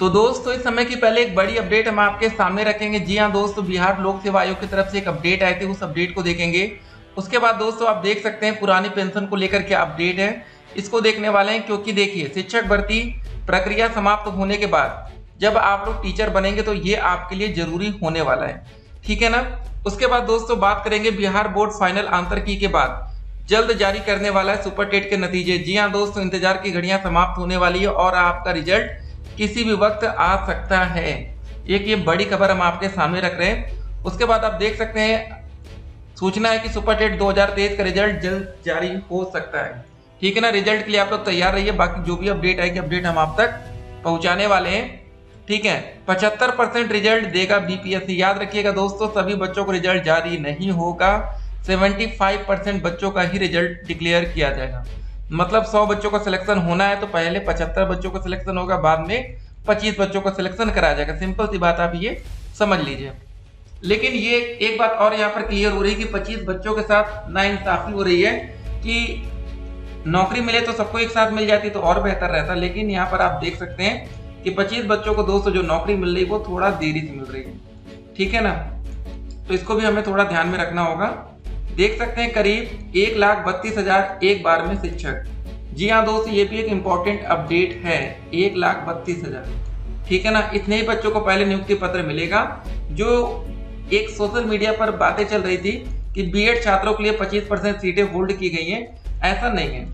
तो दोस्तों इस समय की पहले एक बड़ी अपडेट हम आपके सामने रखेंगे। जी हाँ दोस्तों, बिहार लोक सेवा आयोग की तरफ से एक अपडेट आई थी, उस अपडेट को देखेंगे। उसके बाद दोस्तों आप देख सकते हैं पुरानी पेंशन को लेकर क्या अपडेट है, इसको देखने वाले हैं। क्योंकि देखिए, शिक्षक भर्ती प्रक्रिया समाप्त होने के बाद जब आप लोग टीचर बनेंगे तो ये आपके लिए जरूरी होने वाला है, ठीक है ना। उसके बाद दोस्तों बात करेंगे बिहार बोर्ड फाइनल आंतर की के बाद जल्द जारी करने वाला है सुपर टेट के नतीजे। जी हाँ दोस्तों, इंतजार की घड़ियां समाप्त होने वाली है और आपका रिजल्ट किसी भी वक्त आ सकता है। एक ये बड़ी खबर हम आपके सामने रख रहे हैं। उसके बाद आप देख सकते हैं सूचना है कि सुपर टेट 2023 का रिजल्ट जल्द जारी हो सकता है, ठीक है ना। रिजल्ट के लिए आप लोग तैयार रहिए, बाकी जो भी अपडेट आएगी अपडेट हम आप तक पहुंचाने वाले हैं, ठीक है। 75% रिजल्ट देगा बीपीएससी। याद रखिएगा दोस्तों, सभी बच्चों को रिजल्ट जारी नहीं होगा, 75% बच्चों का ही रिजल्ट डिक्लेयर किया जाएगा। मतलब 100 बच्चों का सिलेक्शन होना है तो पहले 75 बच्चों का सिलेक्शन होगा, बाद में 25 बच्चों का सिलेक्शन कराया जाएगा। सिंपल सी बात, आप ये समझ लीजिए। लेकिन ये एक बात और यहाँ पर क्लियर हो रही है कि 25 बच्चों के साथ नाइंसाफी हो रही है कि नौकरी मिले तो सबको एक साथ मिल जाती तो और बेहतर रहता। लेकिन यहाँ पर आप देख सकते हैं कि 25 बच्चों को दोस्तों जो नौकरी मिल रही है वो थोड़ा देरी से मिल रही है, ठीक है ना। तो इसको भी हमें थोड़ा ध्यान में रखना होगा। देख सकते हैं करीब 1,32,000 एक बार में शिक्षक। जी हाँ दोस्तों, ये भी एक इम्पोर्टेंट अपडेट है, 1,32,000, ठीक है ना। इतने ही बच्चों को पहले नियुक्ति पत्र मिलेगा। जो एक सोशल मीडिया पर बातें चल रही थी कि बीएड छात्रों के लिए 25% सीटें होल्ड की गई हैं, ऐसा नहीं है।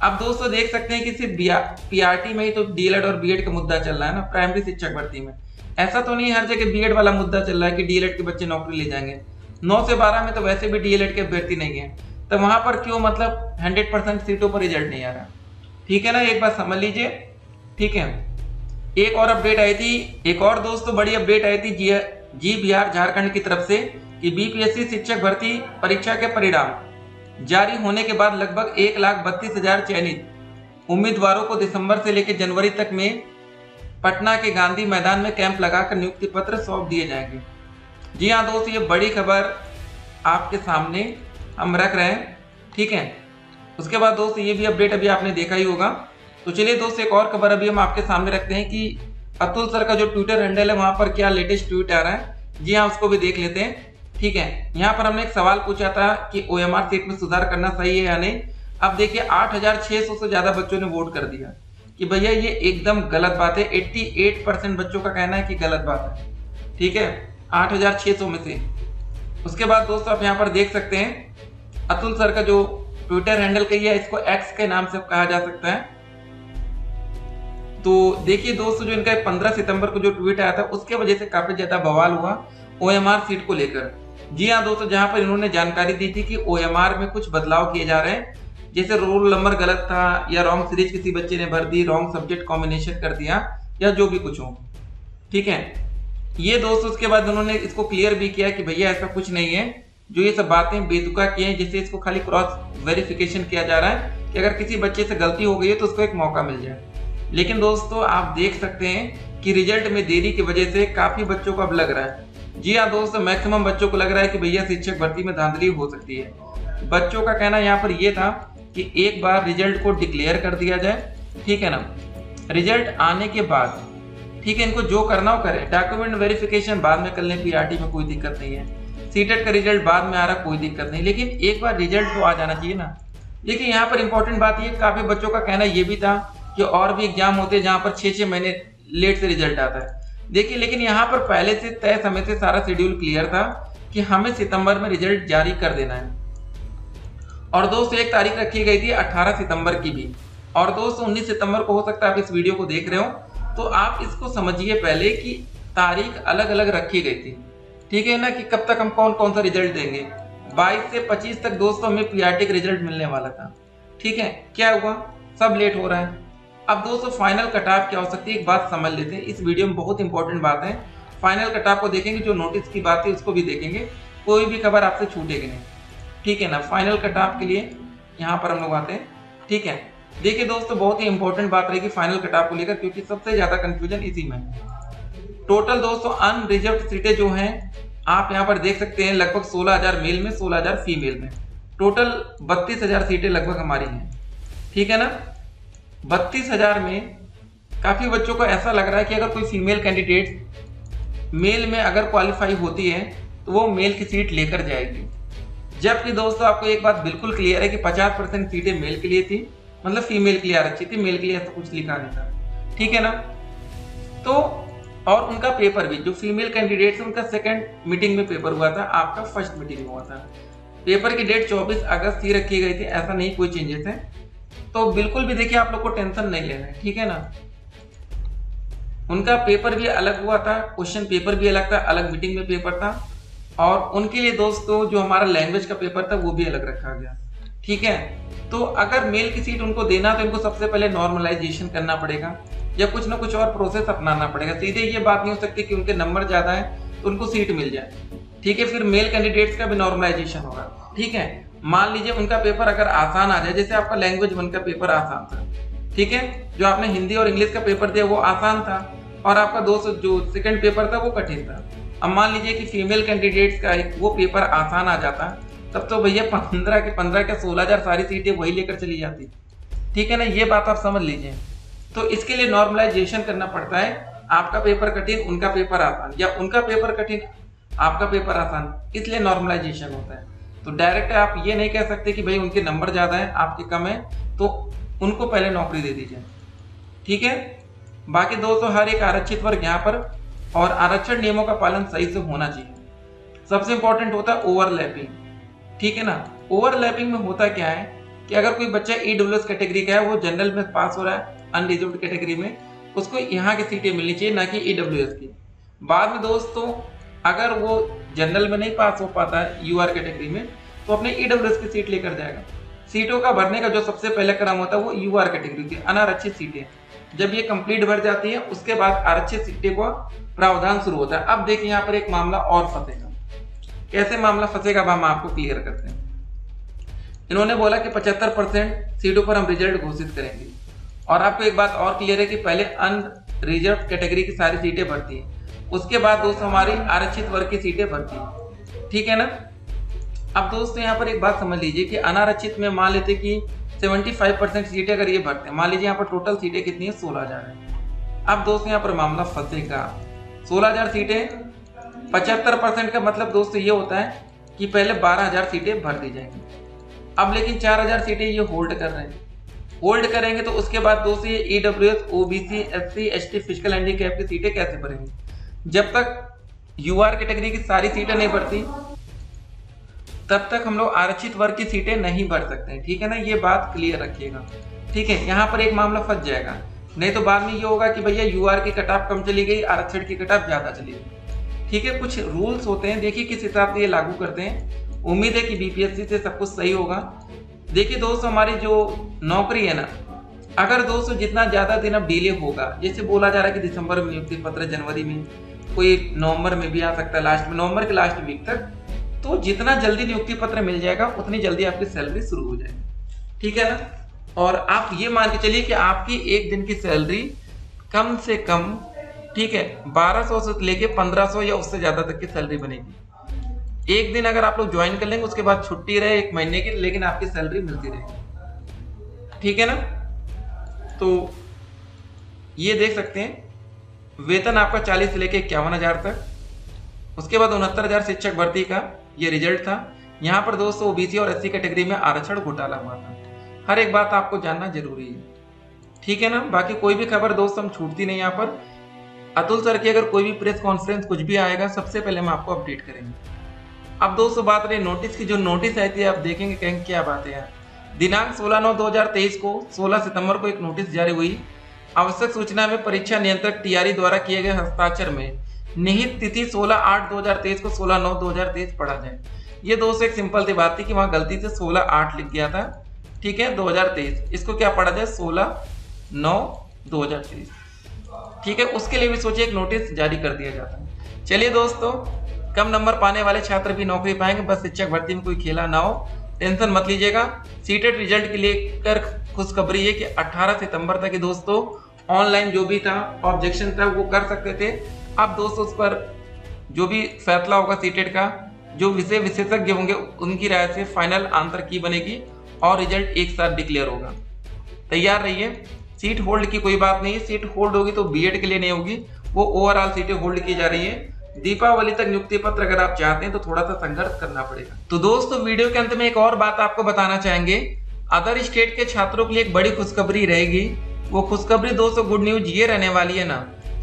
अब दोस्तों देख सकते हैं कि सिर्फ पीआरटी में ही तो डीएलएड और बीएड का मुद्दा चल रहा है ना, प्राइमरी शिक्षक भर्ती में। ऐसा तो नहीं हर जगह बीएड वाला मुद्दा चल रहा है कि डीएलएड के बच्चे नौकरी ले जाएंगे। 9 से 12 में तो वैसे भी डीएलएड के अभ्यर्थी नहीं है, तो वहां पर क्यों मतलब 100% सीटों पर रिजल्ट नहीं आ रहा, ठीक है ना। एक बात समझ लीजिए, ठीक है। एक और अपडेट आई थी, एक और दोस्तों बड़ी अपडेट आई थी जी बिहार झारखंड की तरफ से कि बीपीएससी शिक्षक भर्ती परीक्षा के परिणाम जारी होने के बाद लगभग 1,32,000 चयनित उम्मीदवारों को दिसंबर से लेकर जनवरी तक में पटना के गांधी मैदान में कैंप लगाकर नियुक्ति पत्र सौंप दिए जाएंगे। जी हाँ दोस्तों, ये बड़ी खबर आपके सामने हम रख रहे हैं, ठीक है। उसके बाद दोस्तों ये भी अपडेट अभी आपने देखा ही होगा। तो चलिए दोस्तों एक और खबर अभी हम आपके सामने रखते हैं कि अतुल सर का जो ट्विटर हैंडल है वहां पर क्या लेटेस्ट ट्वीट आ रहा है। जी हाँ, उसको भी देख लेते हैं, ठीक है। यहाँ पर हमने एक सवाल पूछा था कि ओएमआर सीट में सुधार करना सही है या नहीं। अब देखिए 8,600 से ज्यादा बच्चों ने वोट कर दिया कि भैया ये एकदम गलत बात है। 88% बच्चों का कहना है कि गलत बात है, ठीक है, 8,600 में से। उसके बाद दोस्तों आप यहाँ पर देख सकते हैं अतुल सर का जो ट्विटर हैंडल कही है, इसको एक्स के नाम से कहा जा सकता है। तो देखिए दोस्तों, जो इनका 15 सितंबर को जो ट्वीट आया था उसके वजह से काफी ज्यादा बवाल हुआ ओएमआर सीट को लेकर। जी हाँ दोस्तों, जहां पर इन्होंने जानकारी दी थी कि ओएमआर में कुछ बदलाव किए जा रहे हैं, जैसे रोल नंबर गलत था या रॉन्ग सीरीज किसी बच्चे ने भर दी, रॉन्ग सब्जेक्ट कॉम्बिनेशन कर दिया या जो भी कुछ हो, ठीक है। ये दोस्तों उसके बाद उन्होंने इसको क्लियर भी किया कि भैया ऐसा कुछ नहीं है, जो ये सब बातें बेतुका की हैं, जिससे इसको खाली क्रॉस वेरिफिकेशन किया जा रहा है कि अगर किसी बच्चे से गलती हो गई है तो उसको एक मौका मिल जाए। लेकिन दोस्तों आप देख सकते हैं कि रिजल्ट में देरी की वजह से काफी बच्चों को अब लग रहा है। जी हाँ दोस्तों, मैक्सिमम बच्चों को लग रहा है कि भैया शिक्षक भर्ती में धांधली हो सकती है। बच्चों का कहना यहाँ पर यह था कि एक बार रिजल्ट को डिक्लेयर कर दिया जाए, ठीक है ना। रिजल्ट आने के बाद ठीक है, इनको जो करना हो करे, डॉक्यूमेंट वेरिफिकेशन बाद में कर लें, पीआरटी में कोई दिक्कत नहीं है, सीटेट का रिजल्ट बाद में आ रहा कोई दिक्कत नहीं, लेकिन एक बार रिजल्ट तो आ जाना चाहिए ना। देखिए यहाँ पर इंपॉर्टेंट बात ये, काफी बच्चों का कहना ये भी था कि और भी एग्जाम होते हैं जहां पर 6-6 महीने लेट से रिजल्ट आता है। देखिए लेकिन यहाँ पर पहले से तय समय से सारा शेड्यूल क्लियर था कि हमें सितंबर में रिजल्ट जारी कर देना है। और दोस्तों एक तारीख रखी गई थी 18 सितंबर की भी, और दोस्तों 19 सितंबर को हो सकता है आप इस वीडियो को देख रहे हो तो आप इसको समझिए पहले कि तारीख अलग अलग रखी गई थी, ठीक है ना, कि कब तक हम कौन कौन सा रिजल्ट देंगे। 22 से 25 तक दोस्तों हमें पीआरटी का रिजल्ट मिलने वाला था, ठीक है। क्या हुआ, सब लेट हो रहा है। अब दोस्तों फाइनल कट ऑफ क्या हो सकती है, एक बात समझ लेते हैं। इस वीडियो में बहुत इंपॉर्टेंट बात है, फाइनल कट ऑफ को देखेंगे, जो नोटिस की बात है उसको भी देखेंगे, कोई भी खबर आपसे छूटेगी नहीं, ठीक है ना। फाइनल कट ऑफ के लिए यहाँ पर हम लोग आते हैं, ठीक है। देखिए दोस्तों बहुत ही इंपॉर्टेंट बात रहेगी फाइनल कट ऑफ को लेकर, क्योंकि सबसे ज्यादा कंफ्यूजन इसी में। टोटल दोस्तों अनरिजर्व सीटें जो हैं आप यहाँ पर देख सकते हैं, लगभग 16,000 मेल में, 16,000 फीमेल में, टोटल 32,000 सीटें लगभग हमारी हैं, ठीक है ना। 32,000 में काफ़ी बच्चों को ऐसा लग रहा है कि अगर कोई फीमेल कैंडिडेट मेल में अगर क्वालिफाई होती है तो वो मेल की सीट लेकर जाएगी, जबकि दोस्तों आपको एक बात बिल्कुल क्लियर है कि 50% सीटें मेल के लिए थी, मतलब फीमेल के लिए आरक्षित थी, मेल के लिए ऐसा कुछ लिखा नहीं था, ठीक है ना। तो और उनका पेपर भी, जो फीमेल कैंडिडेट्स उनका सेकंड मीटिंग में पेपर हुआ था, आपका फर्स्ट मीटिंग में हुआ था। पेपर की डेट 24 अगस्त ही रखी गई थी, ऐसा नहीं कोई चेंजेस है। तो बिल्कुल भी देखिए आप लोग को टेंशन नहीं लेना है, ठीक है ना। उनका पेपर भी अलग हुआ था, क्वेश्चन पेपर भी अलग था, अलग मीटिंग में पेपर था, और उनके लिए दोस्तों जो हमारा लैंग्वेज का पेपर था वो भी अलग रखा गया, ठीक है। तो अगर मेल की सीट उनको देना तो इनको सबसे पहले नॉर्मलाइजेशन करना पड़ेगा या कुछ ना कुछ और प्रोसेस अपनाना पड़ेगा। सीधे ये बात नहीं हो सकती कि उनके नंबर ज्यादा है तो उनको सीट मिल जाए, ठीक है। फिर मेल कैंडिडेट्स का भी नॉर्मलाइजेशन होगा, ठीक है। मान लीजिए उनका पेपर अगर आसान आ जाए, जैसे आपका लैंग्वेज 1 का पेपर आसान था, ठीक है, जो आपने हिंदी और इंग्लिश का पेपर दिया वो आसान था, और आपका दोस्त जो सेकंड पेपर था वो कठिन था। अब मान लीजिए कि फीमेल कैंडिडेट्स का वो पेपर आसान आ जाता, तब तो भैया 15 के 16,000 सारी सीटें वही लेकर चली जाती, ठीक है ना। ये बात आप समझ लीजिए। तो इसके लिए नॉर्मलाइजेशन करना पड़ता है, आपका पेपर कठिन उनका पेपर आसान, या उनका पेपर कठिन आपका पेपर आसान, इसलिए नॉर्मलाइजेशन होता है। तो डायरेक्ट आप ये नहीं कह सकते कि भाई उनके नंबर ज्यादा है आपके कम है तो उनको पहले नौकरी दे दीजिए, ठीक है। बाकी दोस्तों हर एक आरक्षित वर्ग यहाँ पर, और आरक्षण नियमों का पालन सही से होना चाहिए। सबसे इंपॉर्टेंट होता है ओवरलैपिंग, ठीक है ना। ओवरलैपिंग में होता क्या है कि अगर कोई बच्चा ईडब्ल्यूएस कैटेगरी का है, वो जनरल में पास हो रहा है अनरिजर्व्ड कैटेगरी में, उसको यहाँ की सीटें मिलनी चाहिए, ना कि ईडब्ल्यूएस की। बाद में दोस्तों अगर वो जनरल में नहीं पास हो पाता है यूआर कैटेगरी में, तो अपने ईडब्ल्यूएस की सीट लेकर जाएगा। सीटों का भरने का जो सबसे पहले क्रम होता है वो यूआर कैटेगरी की अनारक्षित सीटें, जब ये कंप्लीट भर जाती है उसके बाद आरक्षित सीटें को प्रावधान शुरू होता है। अब देखिए यहाँ पर एक मामला और फंसेगा। कैसे मामला फंसेगा अब हम आपको क्लियर करते हैं। इन्होंने बोला कि 75% सीटों पर हम रिजल्ट घोषित करेंगे, और आपको एक बात और क्लियर है कि पहले अनरिजर्व कैटेगरी की सारी सीटें भरती है, उसके बाद दोस्तों हमारी आरक्षित वर्ग की सीटें भरती है, ठीक है ना। अब दोस्तों यहाँ पर एक बात समझ लीजिए कि अनारक्षित में मान लेते कि 75% सीटें अगर ये भरते हैं, मान लीजिए यहाँ पर टोटल सीटें कितनी है 16,000 है। अब दोस्तों यहाँ पर मामला फंसेगा, 16,000 सीटें 75% का मतलब दोस्तों ये होता है कि पहले 12,000 सीटें भर दी जाएंगी। अब लेकिन 4,000 सीटें ये होल्ड कर रहे हैं, होल्ड करेंगे तो उसके बाद दोस्तों ये EWS, OBC, SC, ST, physical handicap की सीटें कैसे भरेंगे। जब तक यूआर कैटेगरी की सारी सीटें नहीं भरती तब तक हम लोग आरक्षित वर्ग की सीटें नहीं भर सकते हैं, ठीक है ना। ये बात क्लियर रखिएगा, ठीक है। यहाँ पर एक मामला फंस जाएगा, नहीं तो बाद में ये होगा कि भैया यूआर की कटऑफ कम चली गई, आरक्षण की कटऑफ ज्यादा चली गई, ठीक है। कुछ रूल्स होते हैं, देखिए किस हिसाब से ये लागू करते हैं। उम्मीद है कि बीपीएससी से सब कुछ सही होगा। देखिए दोस्तों हमारी जो नौकरी है ना, अगर दोस्तों जितना ज्यादा दिन अब डिले होगा, जैसे बोला जा रहा है कि दिसंबर में नियुक्ति पत्र, जनवरी में, कोई नवंबर में भी आ सकता है, लास्ट में नवंबर के लास्ट वीक तक, तो जितना जल्दी नियुक्ति पत्र मिल जाएगा उतनी जल्दी आपकी सैलरी शुरू हो जाएगी, ठीक है ना। और आप ये मान के चलिए कि आपकी एक दिन की सैलरी कम से कम, ठीक है, 1200 से लेके 1500 या उससे ज्यादा तक की सैलरी बनेगी। एक दिन अगर आप लोग ज्वाइन कर लेंगे, उसके बाद छुट्टी रहे 1 महीने की, लेकिन आपकी सैलरी मिलती रहेगी, ठीक है ना। तो ये देख सकते हैं वेतन आपका 40 से लेके 51,000 तक। उसके बाद 69,000 शिक्षक भर्ती का ये रिजल्ट था। यहाँ पर दोस्तों ओबीसी और एससी कैटेगरी में आरक्षण घोटाला हुआ था। हर एक बात आपको जानना जरूरी है, ठीक है ना। बाकी कोई भी खबर दोस्तों हम छूटती नहीं। यहाँ पर अतुल सर की अगर कोई भी प्रेस कॉन्फ्रेंस कुछ भी आएगा, सबसे पहले हम आपको अपडेट करेंगे। अब दोस्तों बात रही नोटिस की, जो नोटिस आई थी आप देखेंगे कहेंगे क्या बात है यार। दिनांक 16/9/2023 को 16 सितंबर को एक नोटिस जारी हुई। आवश्यक सूचना में परीक्षा नियंत्रक टीआरई द्वारा किए गए हस्ताक्षर में निहित तिथि 16/8/2023 को 16/9/2023 पढ़ा जाए। ये दोस्तों एक सिंपल सी बात थी कि वहां गलती से 16/8 लिख गया था, ठीक है, 2023। इसको क्या पढ़ा जाए 16/9/2023, ठीक है। उसके लिए भी सोचिए एक नोटिस जारी कर दिया जाता है। चलिए दोस्तों, कम नंबर पाने वाले छात्र भी नौकरी पाएंगे, बस शिक्षक भर्ती में कोई खेला ना हो, टेंशन मत लीजिएगा। सीटेट रिजल्ट के लिए कर खुशखबरी है कि 18 सितंबर तक दोस्तों ऑनलाइन जो भी था ऑब्जेक्शन था वो कर सकते थे। अब दोस्तों उस पर जो भी फैसला होगा सीटेट का, जो विषय विशेषज्ञ होंगे उनकी राय से फाइनल आंसर की बनेगी और रिजल्ट एक साथ डिक्लेयर होगा। तैयार रहिए। सीट होल्ड की कोई बात नहीं है, सीट होल्ड होगी तो बीएड के लिए नहीं होगी, वो ओवरऑल सीटें होल्ड की जा रही है। दीपावली तक नियुक्ति पत्र अगर आप चाहते हैं तो थोड़ा सा संघर्ष करना पड़ेगा। तो दोस्तों वीडियो के अंत में एक और बात आपको बताना चाहेंगे, अदर स्टेट के छात्रों के लिए एक बड़ी खुशखबरी रहेगी। वो खुशखबरी दोस्तों गुड न्यूज ये रहने वाली है ना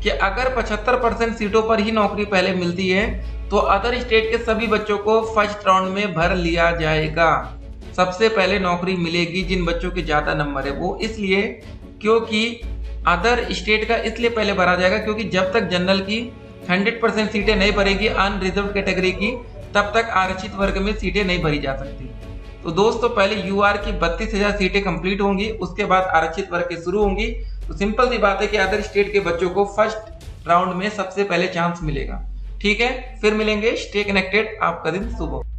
कि अगर 75% सीटों पर ही नौकरी पहले मिलती है तो अदर स्टेट के सभी बच्चों को फर्स्ट राउंड में भर लिया जाएगा। सबसे पहले नौकरी मिलेगी जिन बच्चों के ज्यादा नंबर है, वो इसलिए क्योंकि अदर स्टेट का इसलिए पहले भरा जाएगा क्योंकि जब तक जनरल की 100% सीटें नहीं भरेगी अनरिजर्व कैटेगरी की, तब तक आरक्षित वर्ग में सीटें नहीं भरी जा सकती। तो दोस्तों पहले यूआर की 32,000 सीटें कंप्लीट होंगी, उसके बाद आरक्षित वर्ग के शुरू होंगी। तो सिंपल सी बात है कि अदर स्टेट के बच्चों को फर्स्ट राउंड में सबसे पहले चांस मिलेगा। ठीक है, फिर मिलेंगे। स्टे कनेक्टेड, आपका दिन शुभ हो।